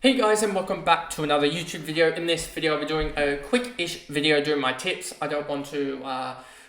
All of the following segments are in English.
Hey guys, and welcome back to another YouTube video. In this video I'll be doing a quick-ish video doing my tips. I don't want to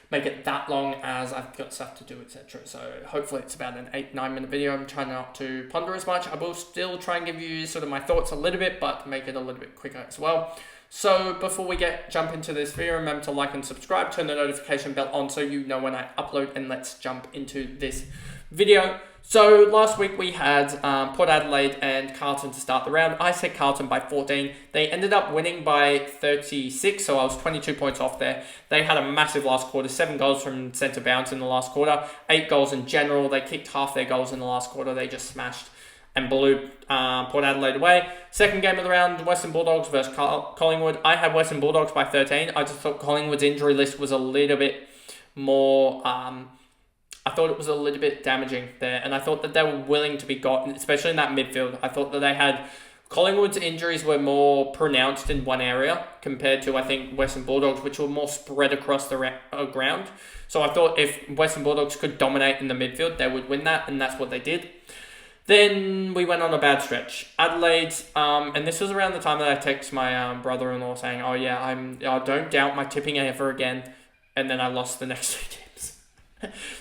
make it that long as I've got stuff to do, etc. So hopefully it's about an 8-9 minute video. I'm trying not to ponder as much. I will still try and give you sort of my thoughts a little bit, but make it a little bit quicker as well. So before we jump into this video, remember to like and subscribe, turn the notification bell on so you know when I upload, and let's jump into this video. So last week we had Port Adelaide and Carlton to start the round. I said Carlton by 14. They ended up winning by 36, so I was 22 points off there. They had a massive last quarter, 7 goals from centre bounce in the last quarter, 8 goals in general. They kicked half their goals in the last quarter. They just smashed and blew Port Adelaide away. Second game of the round, Western Bulldogs versus Collingwood. I had Western Bulldogs by 13. I just thought Collingwood's injury list was a little bit more... I thought it was a little bit damaging there, and I thought that they were willing to be gotten, especially in that midfield. I thought that they had... Collingwood's injuries were more pronounced in one area compared to, I think, Western Bulldogs, which were more spread across the ground. So I thought if Western Bulldogs could dominate in the midfield, they would win that, and that's what they did. Then we went on a bad stretch. Adelaide, and this was around the time that I texted my brother-in-law saying, oh yeah, I don't doubt my tipping ever again, and then I lost the next 2 tips.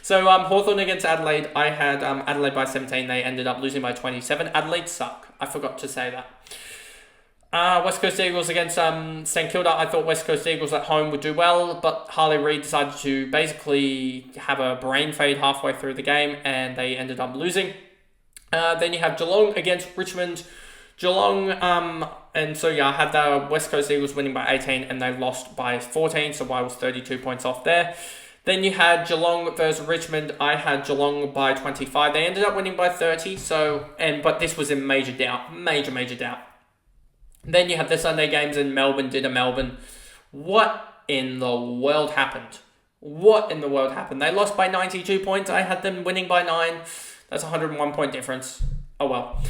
So Hawthorn against Adelaide, I had Adelaide by 17. They ended up losing by 27. Adelaide suck. I forgot to say that. West Coast Eagles against St Kilda. I thought West Coast Eagles at home would do well, but Harley Reid decided to basically have a brain fade halfway through the game, and they ended up losing. Then you have Geelong against Richmond. Geelong, and so yeah, I had the West Coast Eagles winning by 18, and they lost by 14, so I was 32 points off there. Then you had Geelong versus Richmond. I had Geelong by 25. They ended up winning by 30. But this was in major doubt. Major doubt. Then you had the Sunday games in Melbourne. Melbourne. What in the world happened? They lost by 92 points. I had them winning by 9. That's a 101 point difference. Oh well.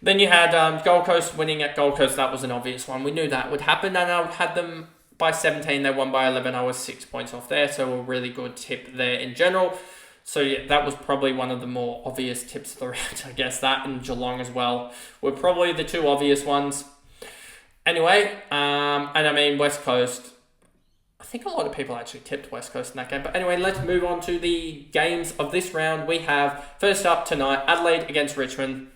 Then you had Gold Coast winning at Gold Coast. That was an obvious one. We knew that would happen. And I had them by 17, they won by 11. I was 6 points off there, so a really good tip there in general. So yeah, that was probably one of the more obvious tips of the round. I guess that and Geelong as well were probably the 2 obvious ones. Anyway, and I mean West Coast. I think a lot of people actually tipped West Coast in that game. But anyway, let's move on to the games of this round. We have, first up tonight, Adelaide against Richmond.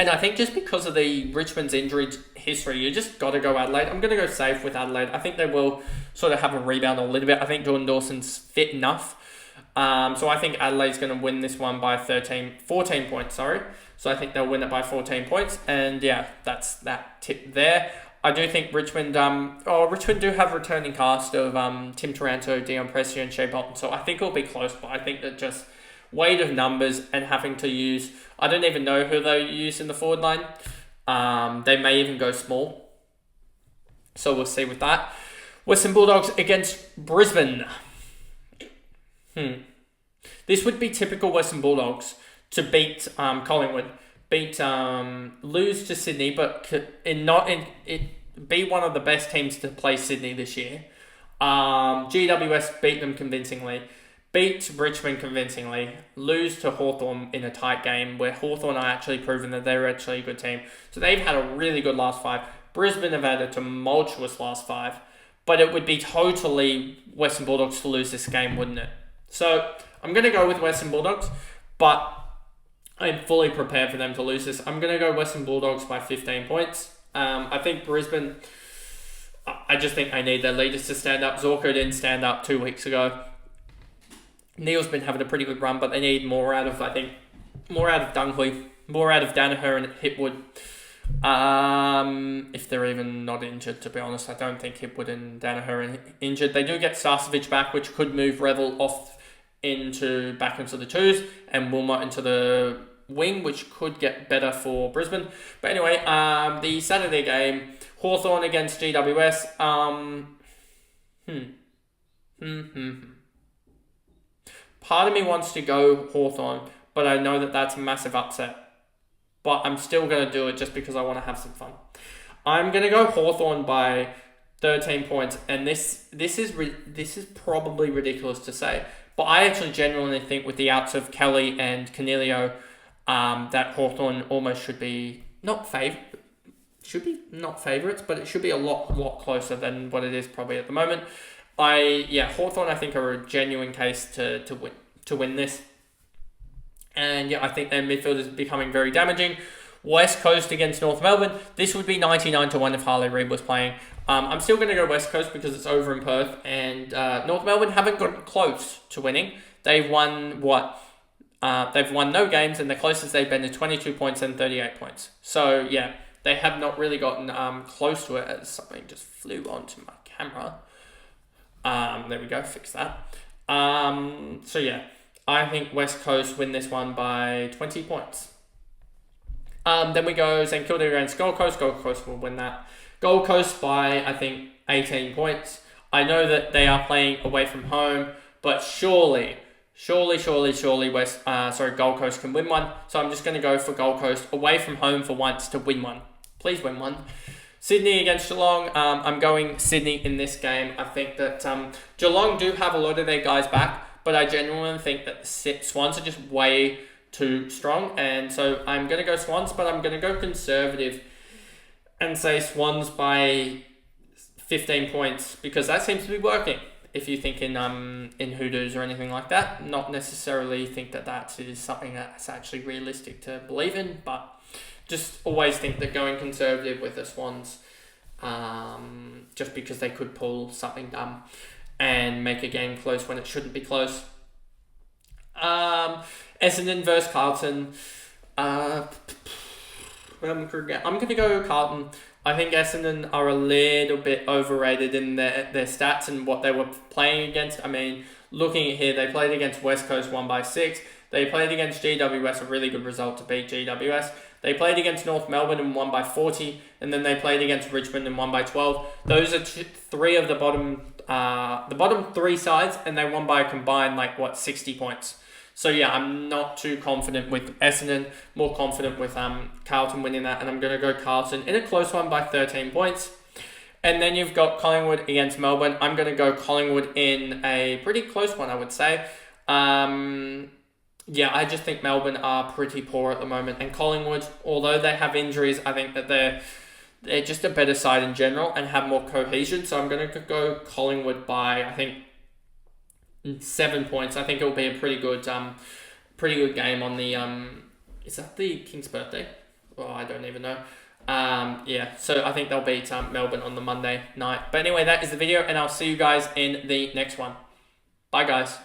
And I think just because of the Richmond's injury history, you just got to go Adelaide. I'm going to go safe with Adelaide. I think they will sort of have a rebound a little bit. I think Jordan Dawson's fit enough. So I think Adelaide's going to win this one by 14 points, So I think they'll win it by 14 points. And yeah, that's that tip there. I do think Richmond, Richmond do have a returning cast of Tim Taranto, Dion Prestia and Shea Bolton. So I think it'll be close, but I think that just weight of numbers and having to use... I don't even know who they'll use in the forward line. They may even go small. So we'll see with that. Western Bulldogs against Brisbane. This would be typical Western Bulldogs to beat Collingwood. Lose to Sydney, but be one of the best teams to play Sydney this year. GWS beat them convincingly. Beat Richmond convincingly, lose to Hawthorn in a tight game where Hawthorn are actually proven that they're actually a good team. So they've had a really good last 5. Brisbane have had a tumultuous last 5. But it would be totally Western Bulldogs to lose this game, wouldn't it? So I'm going to go with Western Bulldogs, but I'm fully prepared for them to lose this. I'm going to go Western Bulldogs by 15 points. I think Brisbane, I just think they need their leaders to stand up. Zorko didn't stand up 2 weeks ago. Neil's been having a pretty good run, but they need more out of Dunkley, more out of Danaher and Hipwood. If they're even not injured, to be honest. I don't think Hipwood and Danaher are injured. They do get Starcevic back, which could move Revel off back into the 2s, and Wilmot into the wing, which could get better for Brisbane. But anyway, the Saturday game, Hawthorn against GWS. Part of me wants to go Hawthorn, but I know that that's a massive upset. But I'm still going to do it just because I want to have some fun. I'm going to go Hawthorn by 13 points, and this is probably ridiculous to say, but I actually genuinely think with the outs of Kelly and Canelio, that Hawthorn almost should be not favourites, but it should be a lot closer than what it is probably at the moment. Hawthorn I think are a genuine case to win this. And I think their midfield is becoming very damaging. West Coast against North Melbourne. This would be 99-1 if Harley Reid was playing. I'm still going to go West Coast because it's over in Perth. And North Melbourne haven't gotten close to winning. They've won they've won no games, and the closest they've been to 22 points and 38 points. So, they have not really gotten close to it, as something just flew onto my camera. There we go, fix that. I think West Coast win this one by 20 points. Then we go St Kilda against Gold Coast. Gold Coast will win that. Gold Coast by, I think, 18 points. I know that they are playing away from home, but surely Gold Coast can win one. So I'm just going to go for Gold Coast away from home for once to win one. Please win one. Sydney against Geelong. I'm going Sydney in this game. I think that Geelong do have a lot of their guys back, but I genuinely think that the Swans are just way too strong. And so I'm going to go Swans, but I'm going to go conservative and say Swans by 15 points because that seems to be working. If you think in Hoodoos or anything like that, not necessarily think that is something that's actually realistic to believe in, but just always think that going conservative with the Swans, just because they could pull something dumb and make a game close when it shouldn't be close. Essendon versus Carlton. I'm going to go Carlton. I think Essendon are a little bit overrated in their stats and what they were playing against. I mean, looking at here, they played against West Coast, won by 6. They played against GWS, a really good result to beat GWS. They played against North Melbourne and won by 40. And then they played against Richmond and won by 12. Those are three of the bottom 3 sides, and they won by a combined 60 points. So I'm not too confident with Essendon, more confident with Carlton winning that, and I'm going to go Carlton in a close one by 13 points. And then you've got Collingwood against Melbourne. I'm going to go Collingwood in a pretty close one, I would say. I just think Melbourne are pretty poor at the moment, and Collingwood, although they have injuries, I think that they're just a better side in general and have more cohesion. So I'm going to go Collingwood by, I think, 7 points. I think it will be a pretty good game on the is that the King's birthday? Well, I don't even know. So I think they'll beat Melbourne on the Monday night. But anyway, that is the video, and I'll see you guys in the next one. Bye, guys.